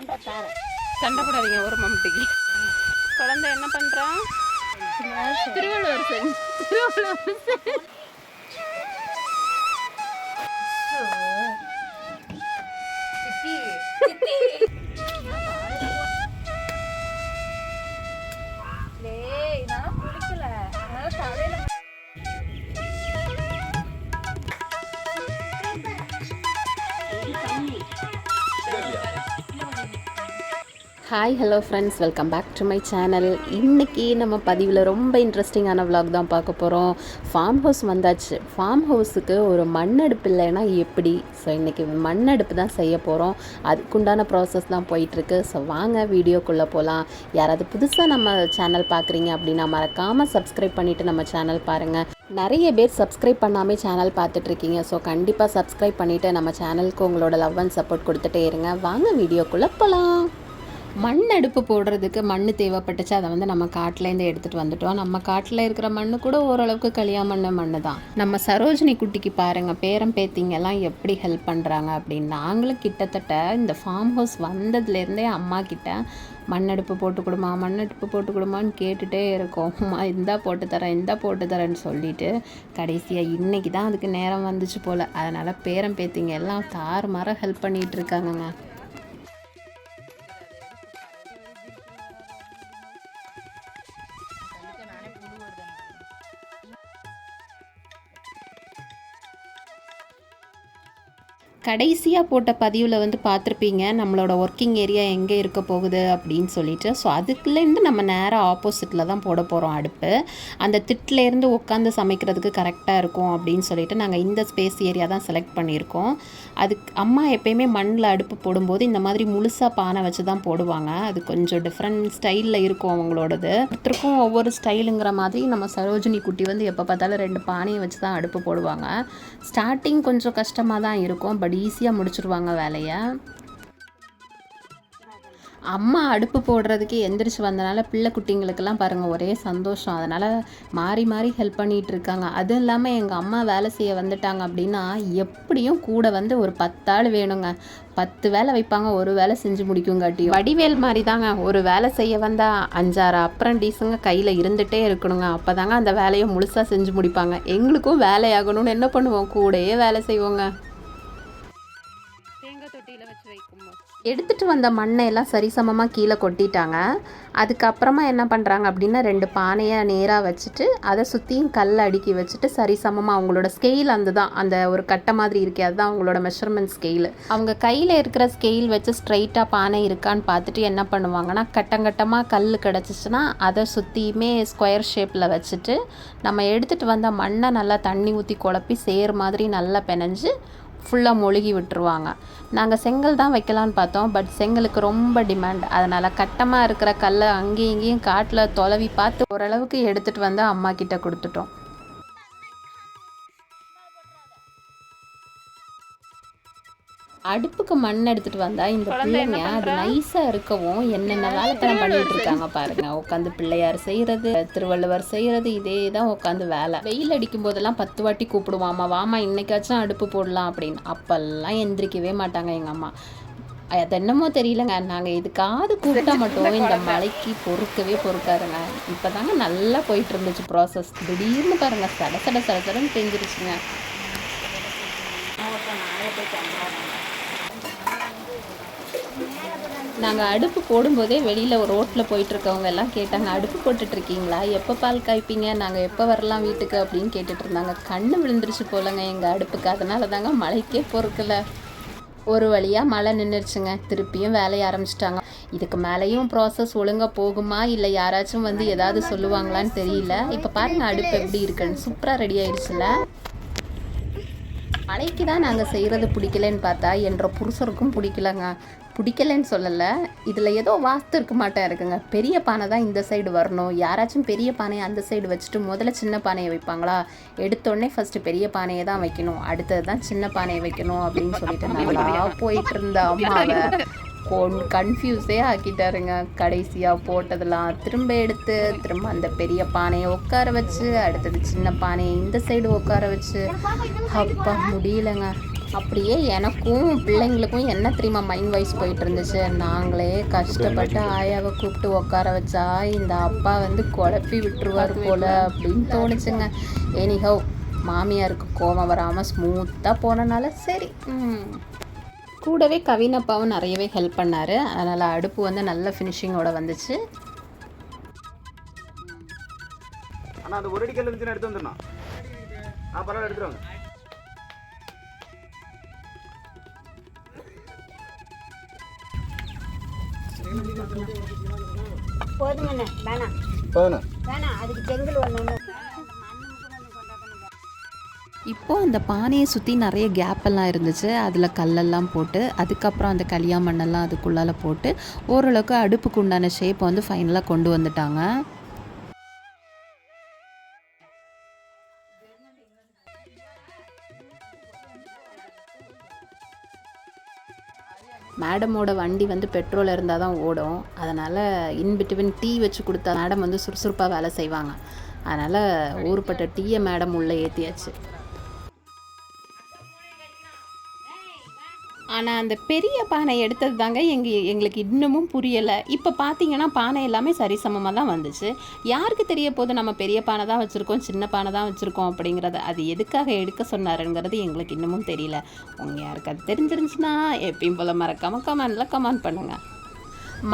சண்டை போடாதீங்க ஒரு மம்முட்டிக்கு. குழந்தை என்ன பண்ணுறான்? திருவள்ளுவர் சென் திருவள்ளுவர் சென் hi hello friends, welcome back to my channel. இன்றைக்கி நம்ம பதிவில் ரொம்ப இன்ட்ரெஸ்டிங்கான விலாக் தான் பார்க்க போகிறோம். ஃபார்ம் ஹவுஸ் வந்தாச்சு. ஃபார்ம் ஹவுஸுக்கு ஒரு மண் அடுப்பு இல்லைன்னா எப்படி? ஸோ இன்றைக்கி மண் அடுப்பு தான் செய்ய போகிறோம். அதுக்குண்டான ப்ராசஸ் தான் போயிட்டுருக்கு. ஸோ வாங்க வீடியோக்குள்ளே போகலாம். யாராவது புதுசாக நம்ம சேனல் பார்க்குறீங்க அப்படின்னா மறக்காமல் சப்ஸ்கிரைப் பண்ணிவிட்டு நம்ம சேனல் பாருங்கள். நிறைய பேர் சப்ஸ்கிரைப் பண்ணாமல் சேனல் பார்த்துட்ருக்கீங்க. ஸோ கண்டிப்பாக சப்ஸ்கிரைப் பண்ணிவிட்டு நம்ம சேனலுக்கு உங்களோட லவ் அண்ட் சப்போர்ட் கொடுத்துட்டே இருங்க. வாங்க வீடியோக்குள்ளே போகலாம். மண் அடுப்பு போடுறதுக்கு மண் தேவைப்பட்டுச்சு. அதை வந்து நம்ம காட்டிலேருந்து எடுத்துகிட்டு வந்துட்டோம். நம்ம காட்டில் இருக்கிற மண் கூட ஓரளவுக்கு களியாமண்ண மண் தான். நம்ம சரோஜினி குட்டிக்கு பாருங்கள், பேரம் பேத்திங்கெல்லாம் எப்படி ஹெல்ப் பண்ணுறாங்க அப்படின்னு. நாங்களும் கிட்டத்தட்ட இந்த ஃபார்ம் ஹவுஸ் வந்ததுலேருந்தே அம்மா கிட்ட மண்ணடுப்பு போட்டு கொடுமா மண்ணடுப்பு போட்டு கொடுமான்னு கேட்டுகிட்டே இருக்கோம். இந்தா போட்டு தரேன் இந்தா போட்டு தரேன்னு சொல்லிட்டு கடைசியாக இன்றைக்கி தான் அதுக்கு நேரம் வந்துச்சு போல். அதனால் பேரம் பேத்திங்க எல்லாம் தாறுமாற ஹெல்ப் பண்ணிகிட்டு இருக்காங்கங்க. கடைசியாக போட்ட பதிவில் வந்து பார்த்துருப்பீங்க நம்மளோட ஒர்க்கிங் ஏரியா எங்கே இருக்க போகுது அப்படின்னு சொல்லிட்டு. ஸோ அதுக்குள்ளேருந்து நம்ம நேராக ஆப்போசிட்டில் தான் போட போகிறோம் அடுப்பு. அந்த திட்டிலேருந்து உட்காந்து சமைக்கிறதுக்கு கரெக்டாக இருக்கும் அப்படின்னு சொல்லிட்டு நாங்கள் இந்த ஸ்பேஸ் ஏரியா தான் செலக்ட் பண்ணியிருக்கோம். அதுக்கு அம்மா எப்பயுமே மண்ணில் அடுப்பு போடும்போது இந்த மாதிரி முழுசாக பானை வச்சு தான் போடுவாங்க. அது கொஞ்சம் டிஃப்ரெண்ட் ஸ்டைலில் இருக்கும் அவங்களோடது. ஒருத்தருக்கும் ஒவ்வொரு ஸ்டைலுங்கிற மாதிரி நம்ம சரோஜினி குட்டி வந்து எப்போ பார்த்தாலும் 2 பானையை வச்சு தான் அடுப்பு போடுவாங்க. ஸ்டார்டிங் கொஞ்சம் கஷ்டமாக தான் இருக்கும், பட் ஈஸியாக முடிச்சிருவாங்க வேலையை. அம்மா அடுப்பு போடுறதுக்கு எந்திரிச்சு வந்தனால பிள்ளை குட்டிங்களுக்கெல்லாம் பாருங்கள் ஒரே சந்தோஷம். அதனால் மாறி மாறி ஹெல்ப் பண்ணிகிட்டு இருக்காங்க. அதுவும் இல்லாமல் எங்கள் அம்மா வேலை செய்ய வந்துட்டாங்க அப்படின்னா எப்படியும் கூட வந்து ஒரு 10 ஆள் வேணுங்க. 10 வேலை வைப்பாங்க, ஒரு வேலை செஞ்சு முடிக்குங்காட்டியும். வடிவேல் மாதிரி தாங்க, ஒரு வேலை செய்ய வந்தால் 5-6 அப்ரண்டிஸுங்க கையில் இருந்துகிட்டே இருக்கணுங்க. அப்போ தாங்க அந்த வேலையை முழுசாக செஞ்சு முடிப்பாங்க. எங்களுக்கும் வேலையாகணும்னு என்ன பண்ணுவோம், கூடயே வேலை செய்வோங்க. தொட்டியில் வச்சு வைக்கும்போது எடுத்துகிட்டு வந்த மண்ணை எல்லாம் சரிசமமாக கீழே கொட்டிட்டாங்க. அதுக்கப்புறமா என்ன பண்ணுறாங்க அப்படின்னா 2 பானையை நேராக வச்சுட்டு அதை சுற்றியும் கல் அடுக்கி வச்சுட்டு சரிசமமாக அவங்களோட ஸ்கெயில் அந்த ஒரு கட்டை மாதிரி இருக்கே, அதுதான் அவங்களோட மெஷர்மெண்ட் ஸ்கெயில். அவங்க கையில் இருக்கிற ஸ்கெயில் வச்சு ஸ்ட்ரைட்டாக பானை இருக்கான்னு பார்த்துட்டு என்ன பண்ணுவாங்கன்னா கட்டங்கட்டமாக கல் கிடச்சிச்சின்னா அதை சுற்றியுமே ஸ்கொயர் ஷேப்பில் வச்சுட்டு நம்ம எடுத்துகிட்டு வந்த மண்ணை நல்லா தண்ணி ஊற்றி குழப்பி சேர் மாதிரி நல்லா பிணைஞ்சு ஃபுல்லாக மொழுகி விட்டுருவாங்க. நாங்கள் செங்கல் தான் வைக்கலான்னு பார்த்தோம், பட் செங்கலுக்கு ரொம்ப டிமாண்ட். அதனால் கட்டமாக இருக்கிற கல்லை அங்கேயும் இங்கேயும் காட்டில் தொலைவி பார்த்து ஓரளவுக்கு எடுத்துகிட்டு வந்து அம்மா கிட்ட கொடுத்துட்டோம். அடுப்புக்கு மண் எடுத்துகிட்டு வந்தால் இந்த பிள்ளைங்க அது நைஸாக இருக்கவும் என்னென்ன வேலைத்தனம் பண்ணிகிட்டு இருக்காங்க பாருங்கள். உட்காந்து பிள்ளையார் செய்கிறது, திருவள்ளுவர் செய்கிறது, இதே தான் உட்காந்து வேலை. வெயில் அடிக்கும் போதெல்லாம் 10 வாட்டி கூப்பிடுவாமா, வாமா இன்னைக்காச்சும் அடுப்பு போடலாம் அப்படின்னு. அப்போல்லாம் எந்திரிக்கவே மாட்டாங்க எங்கள் அம்மா. அது என்னமோ தெரியலங்க, நாங்கள் எதுக்காவது கூப்பிட்டா மட்டும் இந்த மழைக்கு பொறுக்காதுங்க. இப்போ தாங்க நல்லா போயிட்டு இருந்துச்சு ப்ராசஸ். திடீர்னு பாருங்கள் சடன்னு தெரிஞ்சிருச்சுங்க. நாங்கள் அடுப்பு போடும்போதே வெளியில் ரோட்டில் போயிட்டுருக்கவங்க எல்லாம் கேட்டாங்க, அடுப்பு போட்டுட்ருக்கீங்களா, எப்போ பால் காய்ப்பீங்க, நாங்கள் எப்போ வரலாம் வீட்டுக்கு அப்படின்னு கேட்டுட்டு இருந்தாங்க. கண்ணு விழுந்துருச்சு போலங்க எங்கள் அடுப்புக்கு. அதனால தாங்க மழைக்கே பொறுக்கலை. ஒரு வழியாக மழை நின்றுச்சுங்க. திருப்பியும் வேலையை ஆரம்பிச்சிட்டாங்க. இதுக்கு மேலேயும் ப்ராசஸ் ஒழுங்காக போகுமா இல்லை யாராச்சும் வந்து ஏதாவது சொல்லுவாங்களான்னு தெரியல. இப்போ பாருங்கள் அடுப்பு எப்படி இருக்குன்னு, சூப்பராக ரெடி ஆயிடுச்சுல. மழைக்கு தான் நாங்கள் செய்கிறது பிடிக்கலன்னு பார்த்தா என்ற புருஷருக்கும் பிடிக்கலன்னு சொல்லலை. இதில் ஏதோ வாஸ்து இருக்க மாட்டேன் இருக்குங்க. பெரிய பானை தான் இந்த சைடு வரணும். யாராச்சும் பெரிய பானையை அந்த சைடு வச்சுட்டு முதல்ல சின்ன பானையை வைப்பாங்களா? எடுத்தோடனே ஃபஸ்ட்டு பெரிய பானையை தான் வைக்கணும், அடுத்தது தான் சின்ன பானையை வைக்கணும் அப்படின்னு சொல்லிட்டு நல்லா போயிட்டு இருந்த அம்மாவை கன்ஃபியூஸே ஆக்கிட்டாருங்க. கடைசியாக போட்டதெல்லாம் திரும்ப எடுத்து திரும்ப அந்த பெரிய பானையை உட்கார வச்சு அடுத்தது சின்ன பானையை இந்த சைடு உட்கார வச்சு அப்பா முடியலைங்க. அப்படியே எனக்கும் பிள்ளைங்களுக்கும் என்ன தெரியுமா மைண்ட் வைஸ் போயிட்டு இருந்துச்சு, நாங்களே கஷ்டப்பட்டு ஆயாவை கூப்பிட்டு உட்கார வச்சா இந்த அப்பா வந்து குழப்பி விட்டுருவார் போல் அப்படின்னு தோணுச்சுங்க. எனிஹவ் மாமியாருக்கு கோபம் வராமல் ஸ்மூத்தாக போனனால சரி. கூடவே கவின் அப்பாவும் நிறையவே ஹெல்ப் பண்ணார். அதனால் அடுப்பு வந்து நல்ல ஃபினிஷிங்கோட வந்துச்சு. ஆனால் அந்த ஒரு அடி கல் இருந்துச்சுன்னா எடுத்து வந்துடணும். பரவாயில்ல, எடுத்துருவாங்க. போதுங்கண்ணே, வேணாம் வேணாம், அதுக்கு செங்கல் ஒன்று. இப்போது அந்த பானையை சுற்றி நிறைய கேப்பெல்லாம் இருந்துச்சு, அதில் கல்லெல்லாம் போட்டு அதுக்கப்புறம் அந்த களியா மண்ணெல்லாம் அதுக்குள்ளால் போட்டு ஓரளவுக்கு அடுப்புக்கு உண்டான ஷேப்பை வந்து ஃபைனலாக கொண்டு வந்துட்டாங்க. மேடமோட வண்டி வந்து பெட்ரோல் இருந்தால் தான் ஓடும். அதனால் இன்பிட்வீன் டீ வச்சு கொடுத்தா மேடம் வந்து சுறுசுறுப்பாக வேலை செய்வாங்க. அதனால் ஊருப்பட்ட டீயை மேடம் உள்ளே ஏற்றியாச்சு. ஆனால் அந்த பெரிய பானை எடுத்தது தாங்க எங்களுக்கு இன்னமும் புரியலை. இப்போ பார்த்தீங்கன்னா பானை எல்லாமே சரிசமமாக தான் வந்துச்சு. யாருக்கு தெரிய போது நம்ம பெரிய பானை தான் வச்சுருக்கோம், சின்ன பானை தான் வச்சுருக்கோம் அப்படிங்கிறது. அது எதுக்காக எடுக்க சொன்னாருங்கிறது எங்களுக்கு இன்னமும் தெரியல. உங்கள் யாருக்கு அது தெரிஞ்சிருந்துச்சுன்னா எப்பயும் போல் மறக்காமல் கமெண்ட் பண்ணுங்கள்.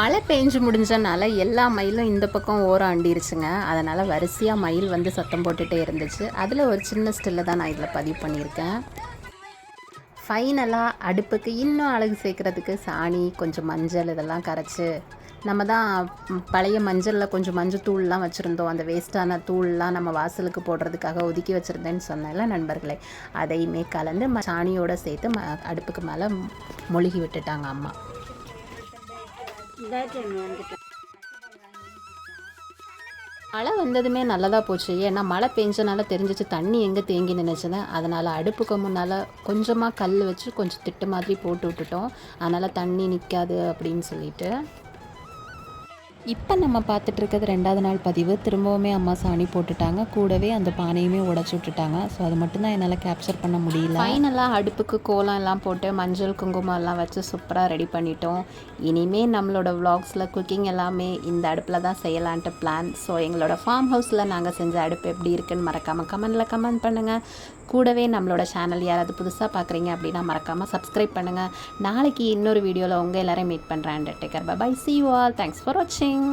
மழை பெஞ்சு முடிஞ்சனால எல்லா மயிலும் இந்த பக்கம் ஓரம் அண்டிருச்சுங்க. அதனால் வரிசையாக மயில் வந்து சத்தம் போட்டுகிட்டே இருந்துச்சு. அதில் ஒரு சின்ன ஸ்டில்லை தான் நான் இதில் பதிவு பண்ணியிருக்கேன். ஃபைனலாக அடுப்புக்கு இன்னும் அழகு சேர்க்குறதுக்கு சாணி, கொஞ்சம் மஞ்சள் இதெல்லாம் கரைச்சி, நம்ம தான் பழைய மஞ்சளில் கொஞ்சம் மஞ்சள் தூள்லாம் வச்சுருந்தோம். அந்த வேஸ்ட்டான தூள்லாம் நம்ம வாசலுக்கு போடுறதுக்காக ஒதுக்கி வச்சுருந்தேன்னு சொன்னேன்ல நண்பர்களே, அதையுமே கலந்து சாணியோடு சேர்த்து அடுப்புக்கு மேலே மொழுகி விட்டுட்டாங்க அம்மா. மழை வந்ததுமே நல்லதாக போச்சு. ஏன்னா மழை பெஞ்சனால தெரிஞ்சிச்சு தண்ணி எங்கே தேங்கி நினைச்சுன்னு. அதனால் அடுப்புக்கு முன்னால் கொஞ்சமாக கல் வச்சு கொஞ்சம் திட்டு மாதிரி போட்டு விட்டுட்டோம். அதனால் தண்ணி நிற்காது அப்படின்னு சொல்லிட்டு. இப்போ நம்ம பார்த்துட்டு இருக்கிறது 2வது நாள் பதிவு. திரும்பவுமே அம்மா சாணி போட்டுட்டாங்க, கூடவே அந்த பானையுமே உடச்சி விட்டுட்டாங்க. ஸோ அது மட்டும்தான் என்னால் கேப்சர் பண்ண முடியல. ஃபைனலாக அடுப்புக்கு கோலம் எல்லாம் போட்டு மஞ்சள் குங்குமம் எல்லாம் வச்சு சூப்பராக ரெடி பண்ணிட்டோம். இனிமேல் நம்மளோட விளாக்ஸில் குக்கிங் எல்லாமே இந்த அடுப்பில் தான் செய்யலான்ட்டு பிளான். ஸோ எங்களோட ஃபார்ம் ஹவுஸில் நாங்கள் செஞ்ச அடுப்பு எப்படி இருக்குன்னு மறக்காமல் கமெண்ட் பண்ணுங்கள். கூடவே நம்மளோட சேனல் யாராவது புதுசாக பார்க்குறீங்க அப்படின்னா மறக்காமல் சப்ஸ்கிரைப் பண்ணுங்கள். நாளைக்கு இன்னொரு வீடியோவில் உங்கள் எல்லோரையும் மீட் பண்ணுறேன். Take care, bye, see you all. Thanks for watching.